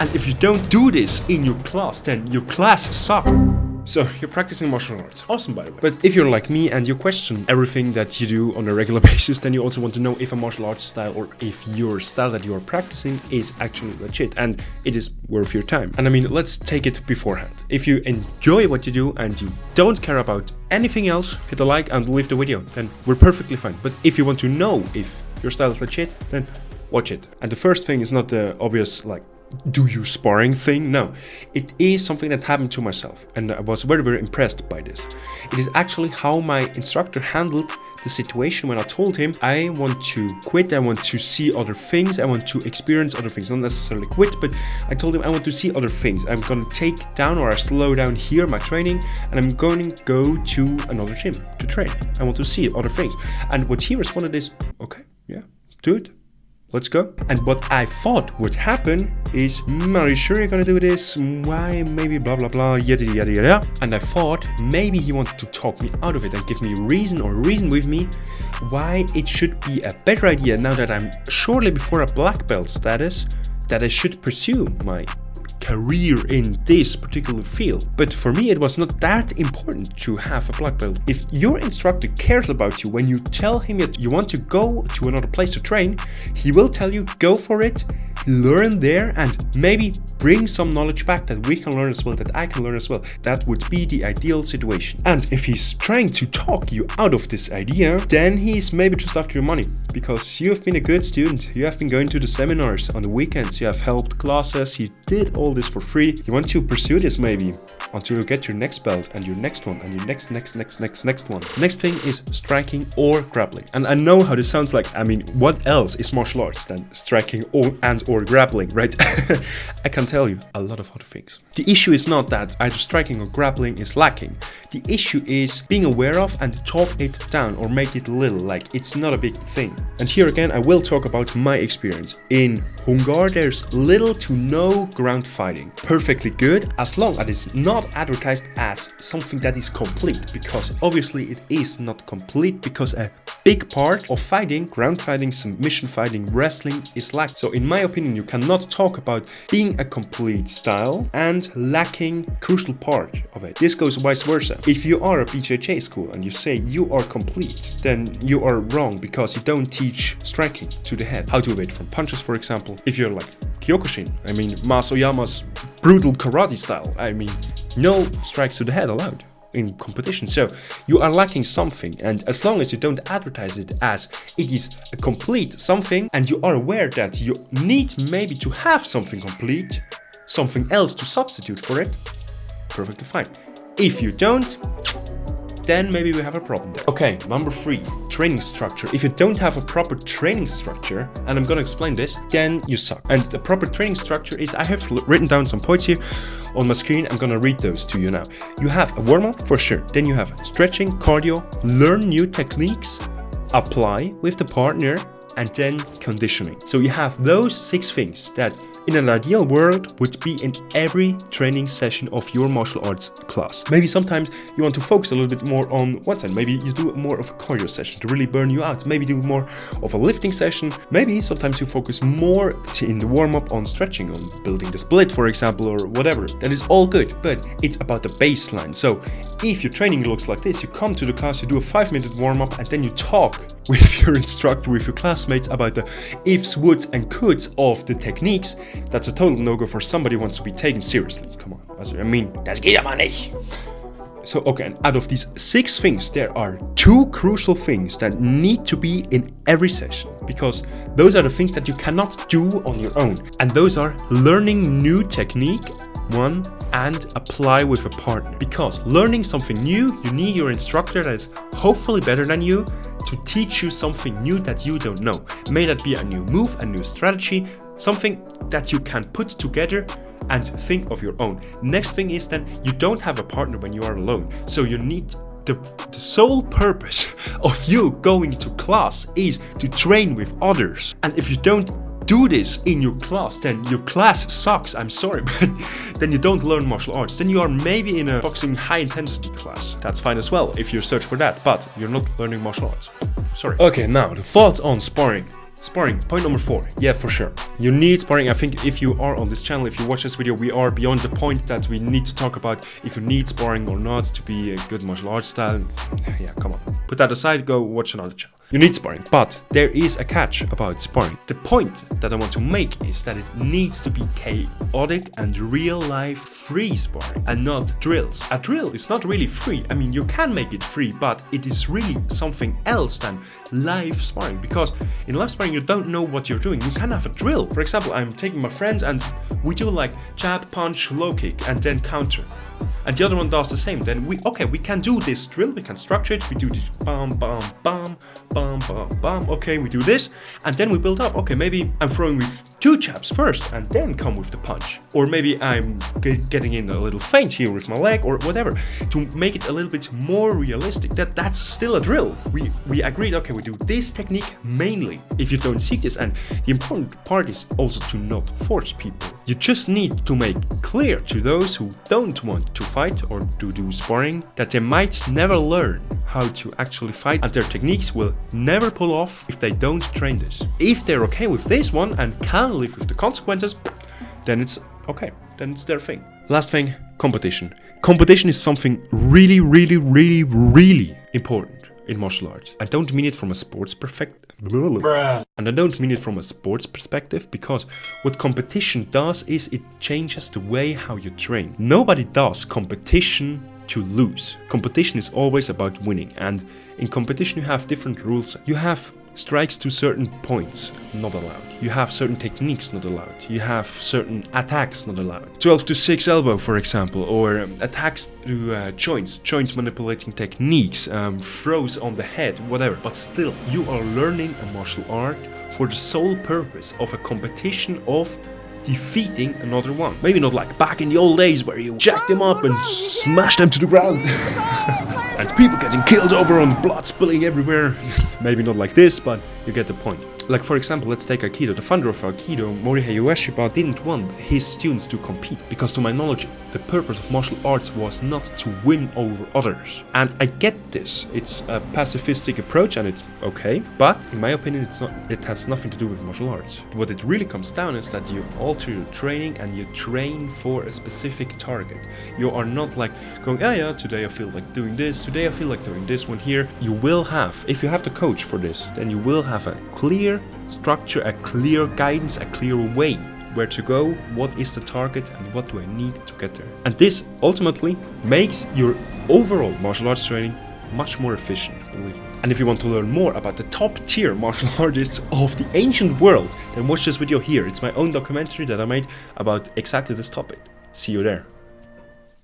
And if you don't do this in your class, then your class sucks. So you're practicing martial arts. Awesome, by the way. But if you're like me and you question everything that you do on a regular basis, then you also want to know if a martial arts style or if your style that you are practicing is actually legit and it is worth your time. And I mean, let's take it beforehand. If you enjoy what you do and you don't care about anything else, hit a like and leave the video, then we're perfectly fine. But if you want to know if your style is legit, then watch it. And the first thing is not the obvious, like, do your sparring thing. No, it is something that happened to myself and I was very, very impressed by this. It is actually how my instructor handled the situation when I told him I want to quit, I want to see other things, I want to experience other things, not necessarily quit, but I told him I want to see other things. I'm going to take down or slow down here my training and I'm going to go to another gym to train. I want to see other things. And what he responded is, okay, yeah, do it. Let's go. And what I thought would happen is, are you sure you're gonna do this? Why? Maybe blah, blah, blah, yada, yada, yada. And I thought maybe he wanted to talk me out of it and give me a reason or reason with me why it should be a better idea now that I'm shortly before a black belt status that I should pursue my career in this particular field. But for me, it was not that important to have a black belt. If your instructor cares about you, when you tell him that you want to go to another place to train, he will tell you, go for it, learn there, and maybe bring some knowledge back that we can learn as well, that I can learn as well. That would be the ideal situation. And if he's trying to talk you out of this idea, then he's maybe just after your money, because you have been a good student, you have been going to the seminars on the weekends, you have helped classes, you did all this for free. You want to pursue this maybe until you get your next belt and your next one and your next one. Next thing is striking or grappling. And I know how this sounds like, I mean, what else is martial arts than striking or grappling, right? I can tell you a lot of other things. The issue is not that either striking or grappling is lacking. The issue is being aware of and talk it down or make it little, like it's not a big thing. And here again, I will talk about my experience. In Hungar, there's little to no ground fighting. Perfectly good as long as it's not advertised as something that is complete, because obviously it is not complete, because a big part of fighting, ground fighting, submission fighting, wrestling is lacked. So in my opinion, you cannot talk about being a complete style and lacking crucial part of it. This goes vice versa. If you are a BJJ school and you say you are complete, then you are wrong, because you don't teach striking to the head, how to evade from punches, for example. If you're like Kyokushin, I mean Masoyama's brutal karate style, I mean no strikes to the head allowed in competition. So you are lacking something, and as long as you don't advertise it as it is a complete something and you are aware that you need maybe to have something complete, something else to substitute for it, perfectly fine. If you don't, then maybe we have a problem there. Okay, number 3, training structure. If you don't have a proper training structure, and I'm gonna explain this, then you suck. And the proper training structure is, I have written down some points here on my screen. I'm gonna read those to you now. You have a warm-up for sure. Then you have stretching, cardio, learn new techniques, apply with the partner, and then conditioning. So you have those 6 things that in an ideal world would be in every training session of your martial arts class. Maybe sometimes you want to focus a little bit more on one side. Maybe you do more of a cardio session to really burn you out. Maybe do more of a lifting session. Maybe sometimes you focus more in the warm-up on stretching, on building the split, for example, or whatever. That is all good, but it's about the baseline. So if your training looks like this, you come to the class, you do a 5-minute warm-up, and then you talk with your instructor, with your classmates about the ifs, woulds, and coulds of the techniques. That's a total no-go for somebody who wants to be taken seriously. Come on. I mean, das geht aber nicht. So, okay, and out of these 6 things, there are 2 crucial things that need to be in every session, because those are the things that you cannot do on your own. And those are learning new technique, one, and apply with a partner. Because learning something new, you need your instructor that is hopefully better than you to teach you something new that you don't know. May that be a new move, a new strategy, something that you can put together and think of your own. Next thing is then you don't have a partner when you are alone. So you need the sole purpose of you going to class is to train with others. And if you don't do this in your class, then your class sucks. I'm sorry, but then you don't learn martial arts. Then you are maybe in a boxing high intensity class. That's fine as well if you search for that, but you're not learning martial arts. Sorry. Okay, now the thoughts on sparring. Sparring, point number 4. Yeah, for sure. You need sparring. I think if you are on this channel, if you watch this video, we are beyond the point that we need to talk about if you need sparring or not to be a good martial arts style. Yeah, come on. Put that aside, go watch another channel. You need sparring, but there is a catch about sparring. The point that I want to make is that it needs to be chaotic and real-life free sparring and not drills. A drill is not really free. I mean, you can make it free, but it is really something else than live sparring, because in live sparring you don't know what you're doing. You can have a drill. For example, I'm taking my friend and we do like jab, punch, low kick and then counter. And the other one does the same. Then we can do this drill, we can structure it, we do this bam, bam, bam, bam, bam, bam, okay, we do this, and then we build up. Okay, maybe I'm throwing with 2 jabs first and then come with the punch. Or maybe I'm getting in a little feint here with my leg or whatever, to make it a little bit more realistic. That's still a drill. We agreed, okay, we do this technique mainly. If you don't seek this, and the important part is also to not force people. You just need to make clear to those who don't want to fight or to do sparring that they might never learn how to actually fight, and their techniques will never pull off if they don't train this. If they're okay with this one and can live with the consequences, then it's okay, then it's their thing. Last thing, competition. Competition is something really, really, really, really important in martial arts. I don't mean it from a sports perspective. And I don't mean it from a sports perspective, because what competition does is it changes the way how you train. Nobody does competition to lose. Competition is always about winning, and in competition you have different rules. You have strikes to certain points, not allowed. You have certain techniques, not allowed. You have certain attacks, not allowed. 12 to 6 elbow, for example, or attacks to joints, joint manipulating techniques, throws on the head, whatever. But still, you are learning a martial art for the sole purpose of a competition of defeating another one. Maybe not like back in the old days where you jack them up and smash them to the ground. And people getting killed over on blood spilling everywhere. Maybe not like this, but you get the point. Like for example, let's take Aikido. The founder of Aikido, Morihei Ueshiba, didn't want his students to compete, because to my knowledge, the purpose of martial arts was not to win over others. And I get this. It's a pacifistic approach and it's okay, but in my opinion, it has nothing to do with martial arts. What it really comes down is that you alter your training and you train for a specific target. You are not like going, oh yeah, today I feel like doing this, today I feel like doing this one here. You will have, if you have the coach for this, then you will have a clear structure, a clear guidance, a clear way where to go, what is the target and what do I need to get there. And this ultimately makes your overall martial arts training much more efficient, believe me. And if you want to learn more about the top tier martial artists of the ancient world, then watch this video here. It's my own documentary that I made about exactly this topic. See you there.